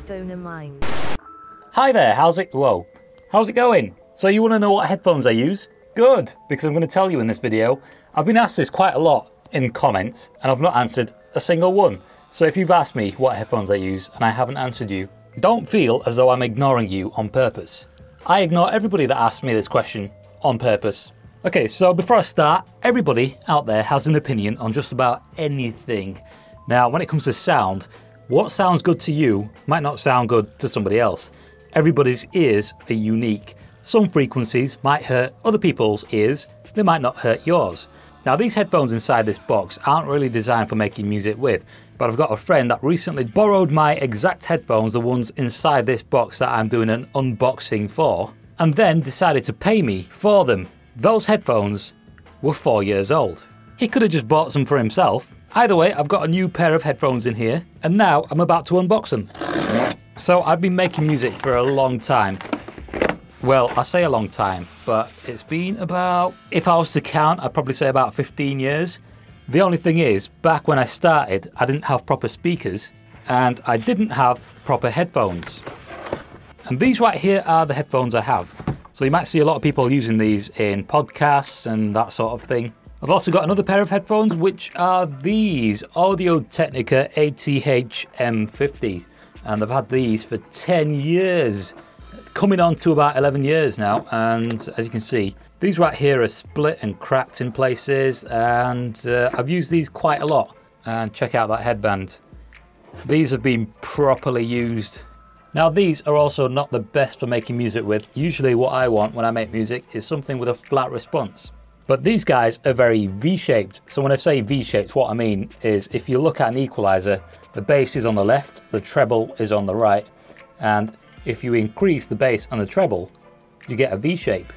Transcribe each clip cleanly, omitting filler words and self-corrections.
Stoner Mind. Hi there, how's it going? So you want to know what headphones I use? Good, because I'm going to tell you in this video. I've been asked this quite a lot in comments and I've not answered a single one. So if you've asked me what headphones I use and I haven't answered you, don't feel as though I'm ignoring you on purpose. I ignore everybody that asks me this question on purpose. Okay, so before I start, everybody out there has an opinion on just about anything. Now, when it comes to sound, what sounds good to you might not sound good to somebody else. Everybody's ears are unique. Some frequencies might hurt other people's ears, they might not hurt yours. Now, these headphones inside this box aren't really designed for making music with, but I've got a friend that recently borrowed my exact headphones, the ones inside this box that I'm doing an unboxing for, and then decided to pay me for them. Those headphones were 4 years old. He could have just bought some for himself. Either way, I've got a new pair of headphones in here, and now I'm about to unbox them. So I've been making music for a long time. Well, I say a long time, but it's been about, if I was to count, I'd probably say about 15 years. The only thing is, back when I started, I didn't have proper speakers, and I didn't have proper headphones. And these right here are the headphones I have. So you might see a lot of people using these in podcasts and that sort of thing. I've also got another pair of headphones, which are these Audio-Technica ATH M50. And I've had these for 10 years, coming on to about 11 years now. And as you can see, these right here are split and cracked in places. And I've used these quite a lot. And check out that headband. These have been properly used. Now, these are also not the best for making music with. Usually what I want when I make music is something with a flat response. But these guys are very V-shaped. So when I say V-shaped, what I mean is if you look at an equalizer, the bass is on the left, the treble is on the right. And if you increase the bass and the treble, you get a V-shape.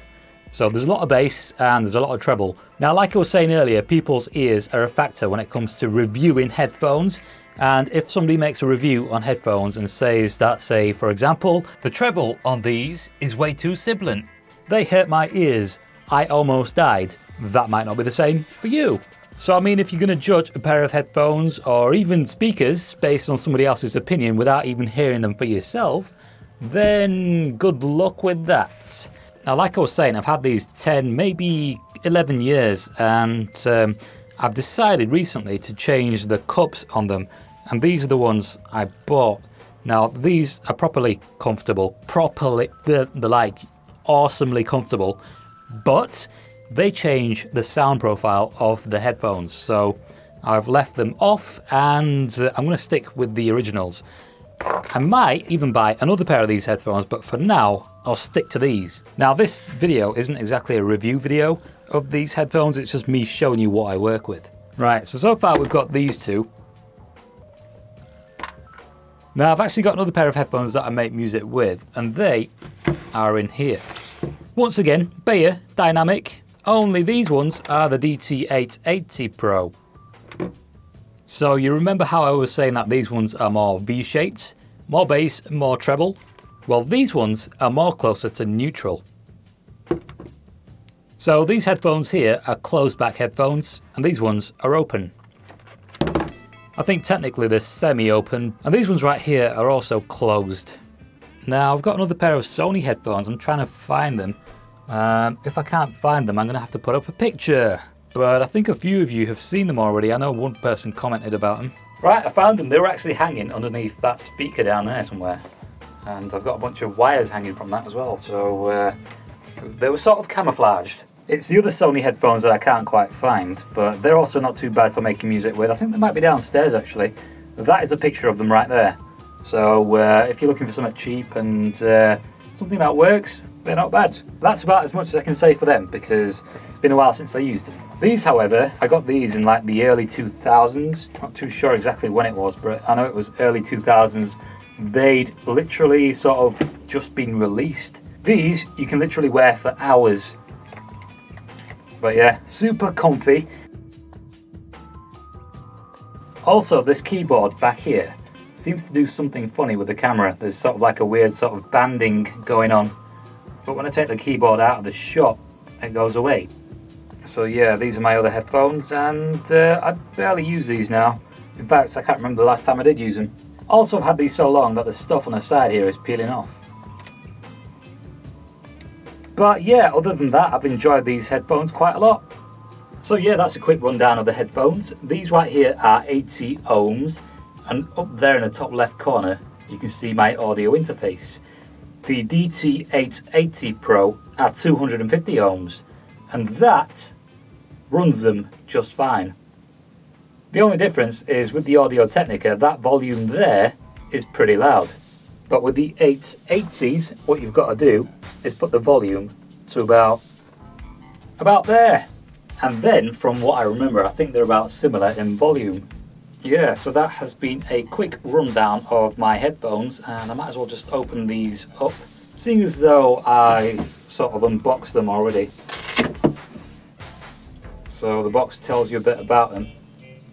So there's a lot of bass and there's a lot of treble. Now, like I was saying earlier, people's ears are a factor when it comes to reviewing headphones. And if somebody makes a review on headphones and says that, say, for example, the treble on these is way too sibilant, they hurt my ears, I almost died, that might not be the same for you. So I mean, if you're going to judge a pair of headphones or even speakers based on somebody else's opinion without even hearing them for yourself, then good luck with that. Now, like I was saying, I've had these 10, maybe 11 years, and I've decided recently to change the cups on them. And these are the ones I bought. Now, these are properly comfortable, they're like awesomely comfortable, but they change the sound profile of the headphones. So I've left them off and I'm going to stick with the originals. I might even buy another pair of these headphones, but for now, I'll stick to these. Now, this video isn't exactly a review video of these headphones, it's just me showing you what I work with. Right, so far we've got these two. Now, I've actually got another pair of headphones that I make music with, and they are in here. Once again, Beyer Dynamic, only these ones are the DT880 Pro. So you remember how I was saying that these ones are more V-shaped, more bass, more treble? Well, these ones are more closer to neutral. So these headphones here are closed back headphones, and these ones are open. I think technically they're semi-open, and these ones right here are also closed. Now, I've got another pair of Sony headphones. I'm trying to find them. If I can't find them, I'm going to have to put up a picture. But I think a few of you have seen them already. I know one person commented about them. Right, I found them. They were actually hanging underneath that speaker down there somewhere. And I've got a bunch of wires hanging from that as well. So they were sort of camouflaged. It's the other Sony headphones that I can't quite find, but they're also not too bad for making music with. I think they might be downstairs actually. That is a picture of them right there. So if you're looking for something cheap and something that works, they're not bad. That's about as much as I can say for them because it's been a while since I used them. These, however, I got these in like the early 2000s. Not too sure exactly when it was, but I know it was early 2000s. They'd literally sort of just been released. These you can literally wear for hours. But yeah, super comfy. Also, this keyboard back here seems to do something funny with the camera. There's sort of like a weird sort of banding going on. But when I take the keyboard out of the shot, it goes away. So yeah, these are my other headphones, and I barely use these now. In fact, I can't remember the last time I did use them. Also, I've had these so long that the stuff on the side here is peeling off. But yeah, other than that, I've enjoyed these headphones quite a lot. So yeah, that's a quick rundown of the headphones. These right here are 80 ohms, and up there in the top left corner, you can see my audio interface. The DT880 Pro are 250 ohms, and that runs them just fine. The only difference is with the Audio Technica, that volume there is pretty loud. But with the 880s, what you've got to do is put the volume to about there. And then, from what I remember, I think they're about similar in volume. Yeah, so that has been a quick rundown of my headphones, and I might as well just open these up, seeing as though I've sort of unboxed them already. So the box tells you a bit about them.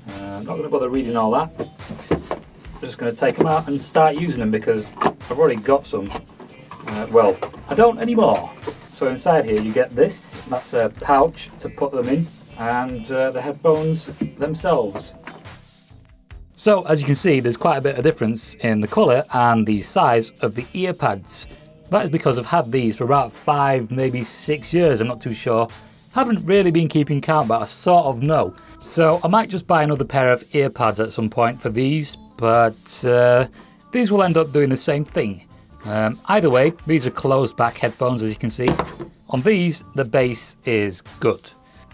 I'm not going to bother reading all that. I'm just going to take them out and start using them because I've already got some. Well, I don't anymore. So inside here you get this, that's a pouch to put them in, and the headphones themselves. So as you can see, there's quite a bit of difference in the colour and the size of the ear pads. That is because I've had these for about 5, maybe 6 years, I'm not too sure. Haven't really been keeping count, but I sort of know. So I might just buy another pair of ear pads at some point for these, but these will end up doing the same thing. Either way, these are closed back headphones, as you can see. On these, the bass is good,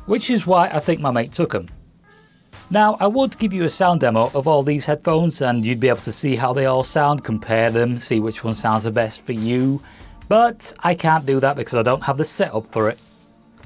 which is why I think my mate took them. Now, I would give you a sound demo of all these headphones and you'd be able to see how they all sound, compare them, see which one sounds the best for you, but I can't do that because I don't have the setup for it.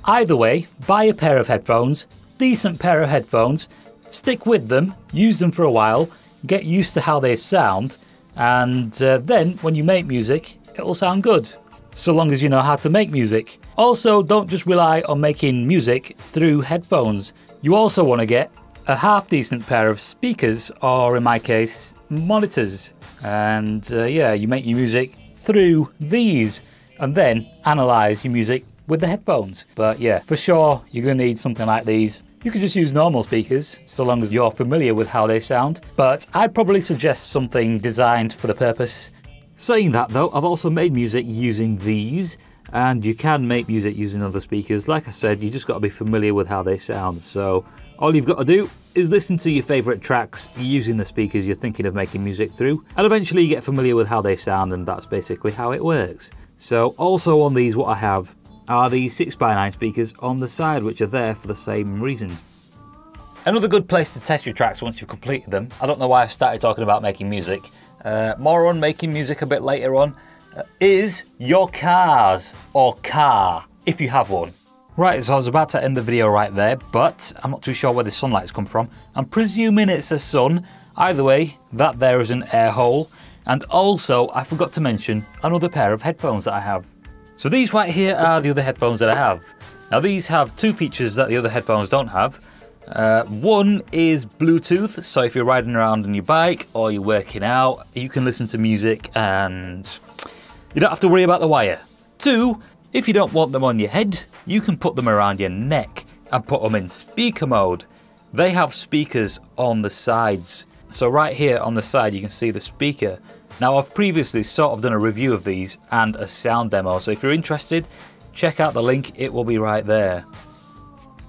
Either way, buy a pair of headphones, decent pair of headphones, stick with them, use them for a while, get used to how they sound, and then when you make music, it will sound good, so long as you know how to make music. Also, don't just rely on making music through headphones. You also want to get a half decent pair of speakers, or in my case, monitors. And yeah, you make your music through these, and then analyze your music with the headphones. But yeah, for sure, you're going to need something like these. You could just use normal speakers, so long as you're familiar with how they sound, but I'd probably suggest something designed for the purpose. Saying that though, I've also made music using these, and you can make music using other speakers. Like I said, you just got to be familiar with how they sound, so all you've got to do is listen to your favourite tracks using the speakers you're thinking of making music through, and eventually you get familiar with how they sound, and that's basically how it works. So also on these, what I have are the 6x9 speakers on the side, which are there for the same reason. Another good place to test your tracks once you've completed them, I don't know why I started talking about making music, more on making music a bit later on, is your cars, or car, if you have one. Right, so I was about to end the video right there, but I'm not too sure where the sunlight's come from. I'm presuming it's the sun. Either way, that there is an air hole, and also I forgot to mention another pair of headphones that I have. So these right here are the other headphones that I have. Now these have two features that the other headphones don't have. One is Bluetooth, so if you're riding around on your bike or you're working out, you can listen to music and you don't have to worry about the wire. Two, if you don't want them on your head, you can put them around your neck and put them in speaker mode. They have speakers on the sides. So right here on the side you can see the speaker. Now I've previously sort of done a review of these and a sound demo, so if you're interested, check out the link, it will be right there.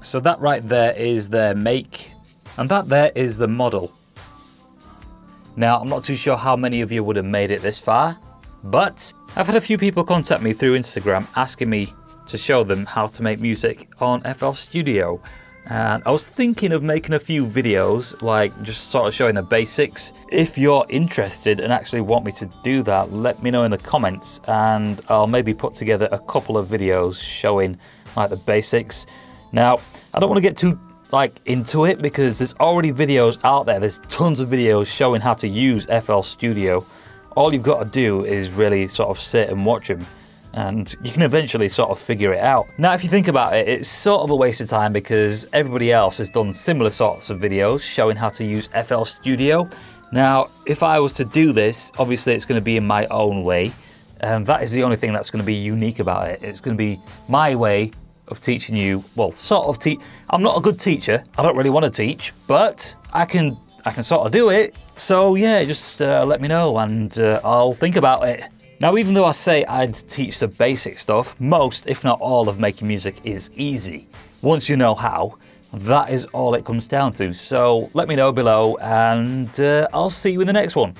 So that right there is their make, and that there is the model. Now I'm not too sure how many of you would have made it this far, but I've had a few people contact me through Instagram asking me to show them how to make music on FL Studio. And I was thinking of making a few videos, like just sort of showing the basics. If you're interested and actually want me to do that, let me know in the comments and I'll maybe put together a couple of videos showing like the basics. Now, I don't want to get too into it because there's already videos out there. There's tons of videos showing how to use FL Studio. All you've got to do is really sort of sit and watch them, and you can eventually sort of figure it out. Now if you think about it, it's sort of a waste of time because everybody else has done similar sorts of videos showing how to use FL Studio. Now if I was to do this, obviously it's going to be in my own way, and that is the only thing that's going to be unique about it. It's going to be my way of teaching you, well, sort of I'm not a good teacher, I don't really want to teach, but I can sort of do it, So yeah, just let me know and I'll think about it. Now, even though I say I'd teach the basic stuff, most, if not all, of making music is easy. Once you know how, that is all it comes down to. So let me know below and I'll see you in the next one.